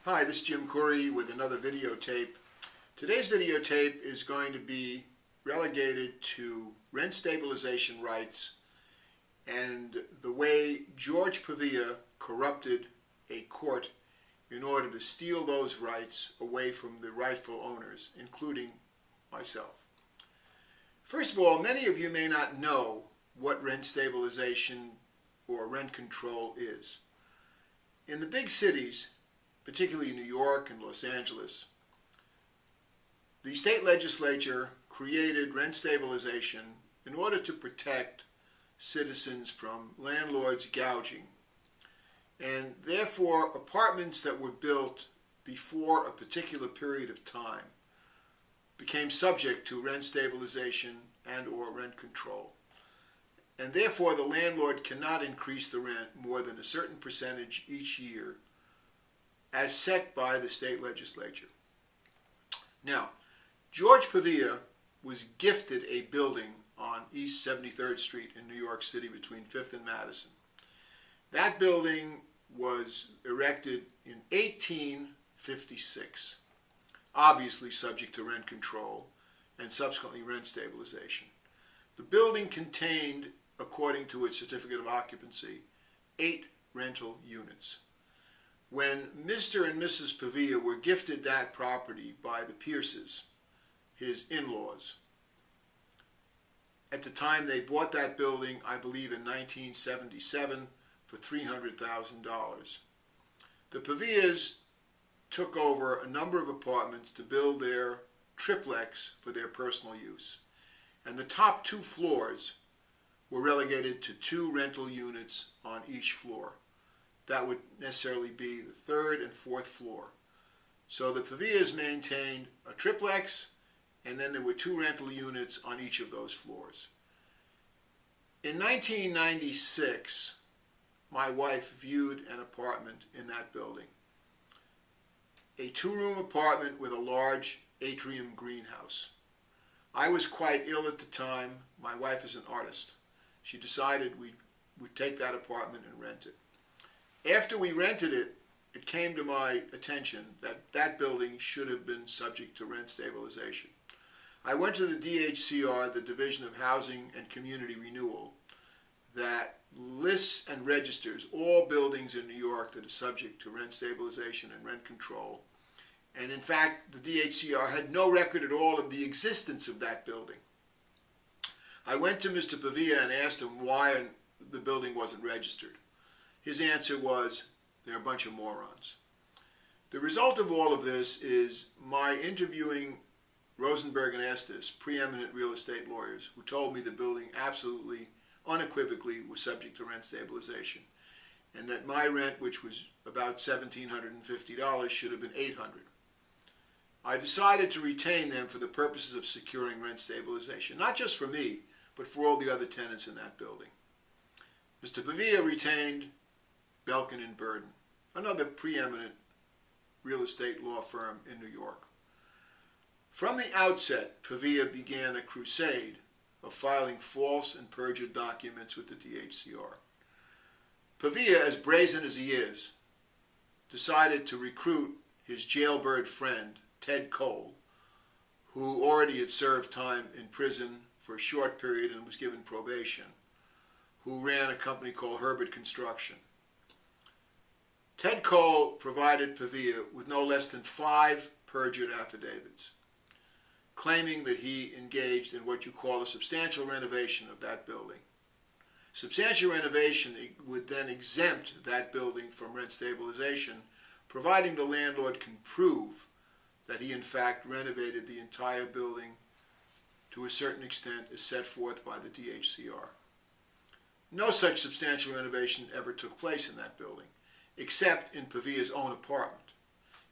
Hi, this is Jim Couri with another videotape. Today's videotape is going to be relegated to rent stabilization rights and the way George Pavia corrupted a court in order to steal those rights away from the rightful owners, including myself. First of all, many of you may not know what rent stabilization or rent control is. In the big cities, particularly New York and Los Angeles, the state legislature created rent stabilization in order to protect citizens from landlords gouging. And therefore, apartments that were built before a particular period of time became subject to rent stabilization and or rent control. And therefore, the landlord cannot increase the rent more than a certain percentage each year as set by the state legislature. Now, George Pavia was gifted a building on East 73rd Street in New York City between 5th and Madison. That building was erected in 1856, obviously subject to rent control and subsequently rent stabilization. The building contained, according to its certificate of occupancy, 8 rental units. When Mr. and Mrs. Pavia were gifted that property by the Pierces, his in-laws, at the time they bought that building, I believe in 1977, for $300,000. The Pavias took over a number of apartments to build their triplex for their personal use. And the top 2 floors were relegated to 2 rental units on each floor. That would necessarily be the 3rd and 4th floor. So the Pavias maintained a triplex, and then there were 2 rental units on each of those floors. In 1996, my wife viewed an apartment in that building. A 2-room apartment with a large atrium greenhouse. I was quite ill at the time. My wife is an artist. She decided we would take that apartment and rent it. After we rented it, it came to my attention that that building should have been subject to rent stabilization. I went to the DHCR, the Division of Housing and Community Renewal, that lists and registers all buildings in New York that are subject to rent stabilization and rent control. And in fact, the DHCR had no record at all of the existence of that building. I went to Mr. Pavia and asked him why the building wasn't registered. His answer was, they're a bunch of morons. The result of all of this is my interviewing Rosenberg and Estes, preeminent real estate lawyers, who told me the building absolutely, unequivocally was subject to rent stabilization, and that my rent, which was about $1,750, should have been $800. I decided to retain them for the purposes of securing rent stabilization, not just for me, but for all the other tenants in that building. Mr. Pavia retained Belkin and Burden, another preeminent real estate law firm in New York. From the outset, Pavia began a crusade of filing false and perjured documents with the DHCR. Pavia, as brazen as he is, decided to recruit his jailbird friend, Ted Cole, who already had served time in prison for a short period and was given probation, who ran a company called Herbert Construction. Ted Cole provided Pavia with no less than 5 perjured affidavits, claiming that he engaged in what you call a substantial renovation of that building. Substantial renovation would then exempt that building from rent stabilization, providing the landlord can prove that he in fact renovated the entire building to a certain extent as set forth by the DHCR. No such substantial renovation ever took place in that building, except in Pavia's own apartment,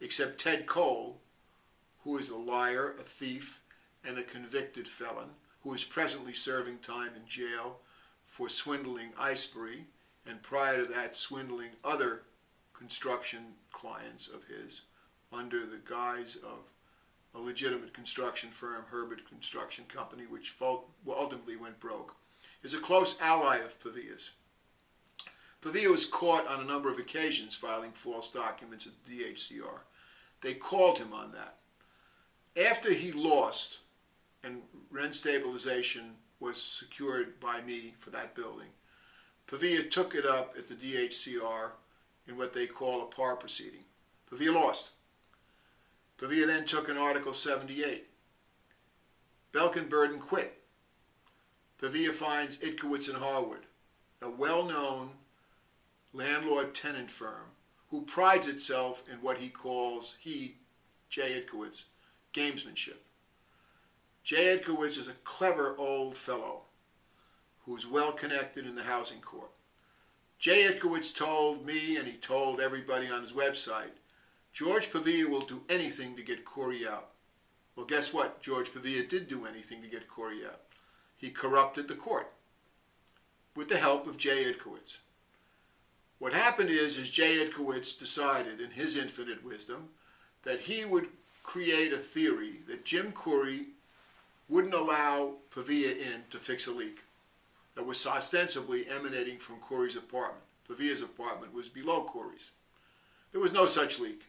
except Ted Cole, who is a liar, a thief, and a convicted felon, who is presently serving time in jail for swindling Iceberry, and prior to that swindling other construction clients of his under the guise of a legitimate construction firm, Herbert Construction Company, which ultimately went broke, is a close ally of Pavia's. Pavia was caught on a number of occasions filing false documents at the DHCR. They called him on that. After he lost and rent stabilization was secured by me for that building, Pavia took it up at the DHCR in what they call a par proceeding. Pavia lost. Pavia then took an Article 78. Belk and Burden quit. Pavia finds Itkowitz and Harwood, a well-known landlord-tenant firm who prides itself in what he calls, Jay Itkowitz, gamesmanship. Jay Itkowitz is a clever old fellow who's well connected in the housing court. Jay Itkowitz told me, and he told everybody on his website, George Pavia will do anything to get Couri out. Well, guess what? George Pavia did do anything to get Couri out. He corrupted the court with the help of Jay Itkowitz. What happened is Jay Itkowitz decided, in his infinite wisdom, that he would create a theory that Jim Couri wouldn't allow Pavia in to fix a leak that was ostensibly emanating from Couri's apartment. Pavia's apartment was below Couri's. There was no such leak.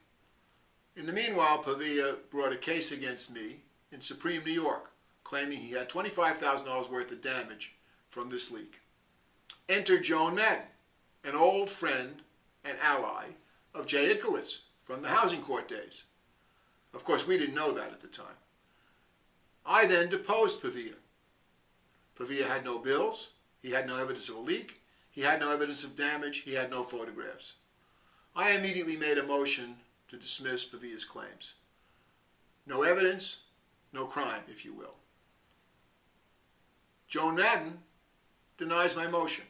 In the meanwhile, Pavia brought a case against me in Supreme New York, claiming he had $25,000 worth of damage from this leak. Enter Joan Madden, an old friend and ally of Jay Itkowitz from the housing court days. Of course, we didn't know that at the time. I then deposed Pavia. Pavia had no bills, he had no evidence of a leak, he had no evidence of damage, he had no photographs. I immediately made a motion to dismiss Pavia's claims. No evidence, no crime, if you will. Joan Madden denies my motion.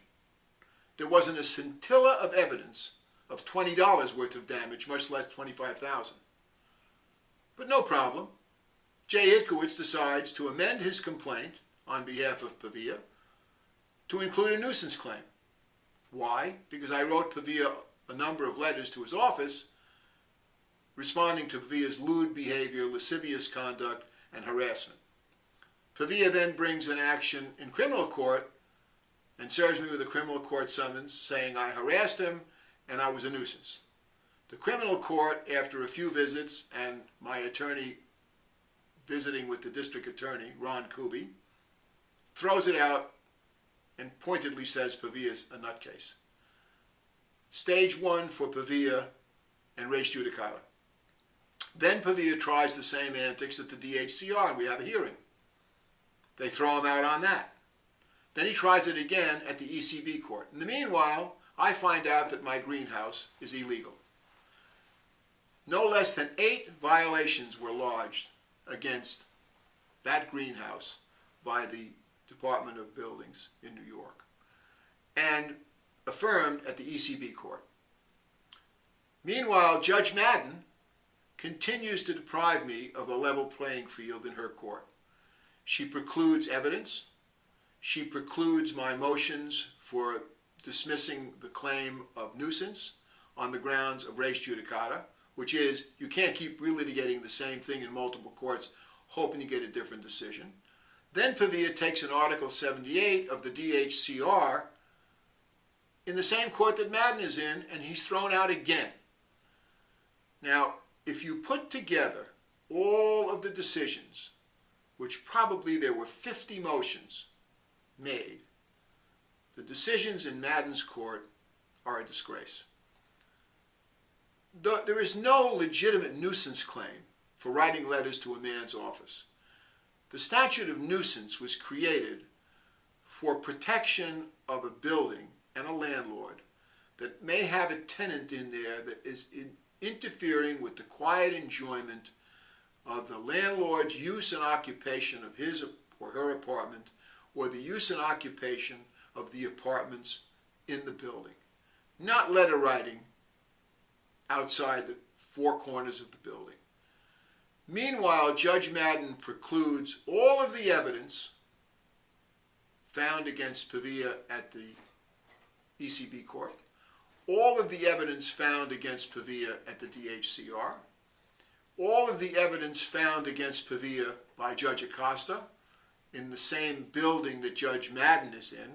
There wasn't a scintilla of evidence of $20 worth of damage, much less $25,000. But no problem. Jay Itkowitz decides to amend his complaint on behalf of Pavia to include a nuisance claim. Why? Because I wrote Pavia a number of letters to his office responding to Pavia's lewd behavior, lascivious conduct, and harassment. Pavia then brings an action in criminal court and serves me with a criminal court summons saying I harassed him and I was a nuisance. The criminal court, after a few visits and my attorney visiting with the district attorney, Ron Kuby, throws it out and pointedly says Pavia's a nutcase. Stage one for Pavia and res judicata. Then Pavia tries the same antics at the DHCR and we have a hearing. They throw him out on that. Then he tries it again at the ECB court. In the meanwhile, I find out that my greenhouse is illegal. No less than 8 violations were lodged against that greenhouse by the Department of Buildings in New York and affirmed at the ECB court. Meanwhile, Judge Madden continues to deprive me of a level playing field in her court. She precludes evidence. She precludes my motions for dismissing the claim of nuisance on the grounds of res judicata, which is you can't keep relitigating the same thing in multiple courts hoping you get a different decision. Then Pavia takes an Article 78 of the DHCR in the same court that Madden is in, and he's thrown out again. Now, if you put together all of the decisions, which probably there were 50 motions made, the decisions in Madden's court are a disgrace. There is no legitimate nuisance claim for writing letters to a man's office. The statute of nuisance was created for protection of a building and a landlord that may have a tenant in there that is interfering with the quiet enjoyment of the landlord's use and occupation of his or her apartment, or the use and occupation of the apartments in the building. Not letter writing outside the 4 corners of the building. Meanwhile, Judge Madden precludes all of the evidence found against Pavia at the ECB court, all of the evidence found against Pavia at the DHCR, all of the evidence found against Pavia by Judge Acosta in the same building that Judge Madden is in,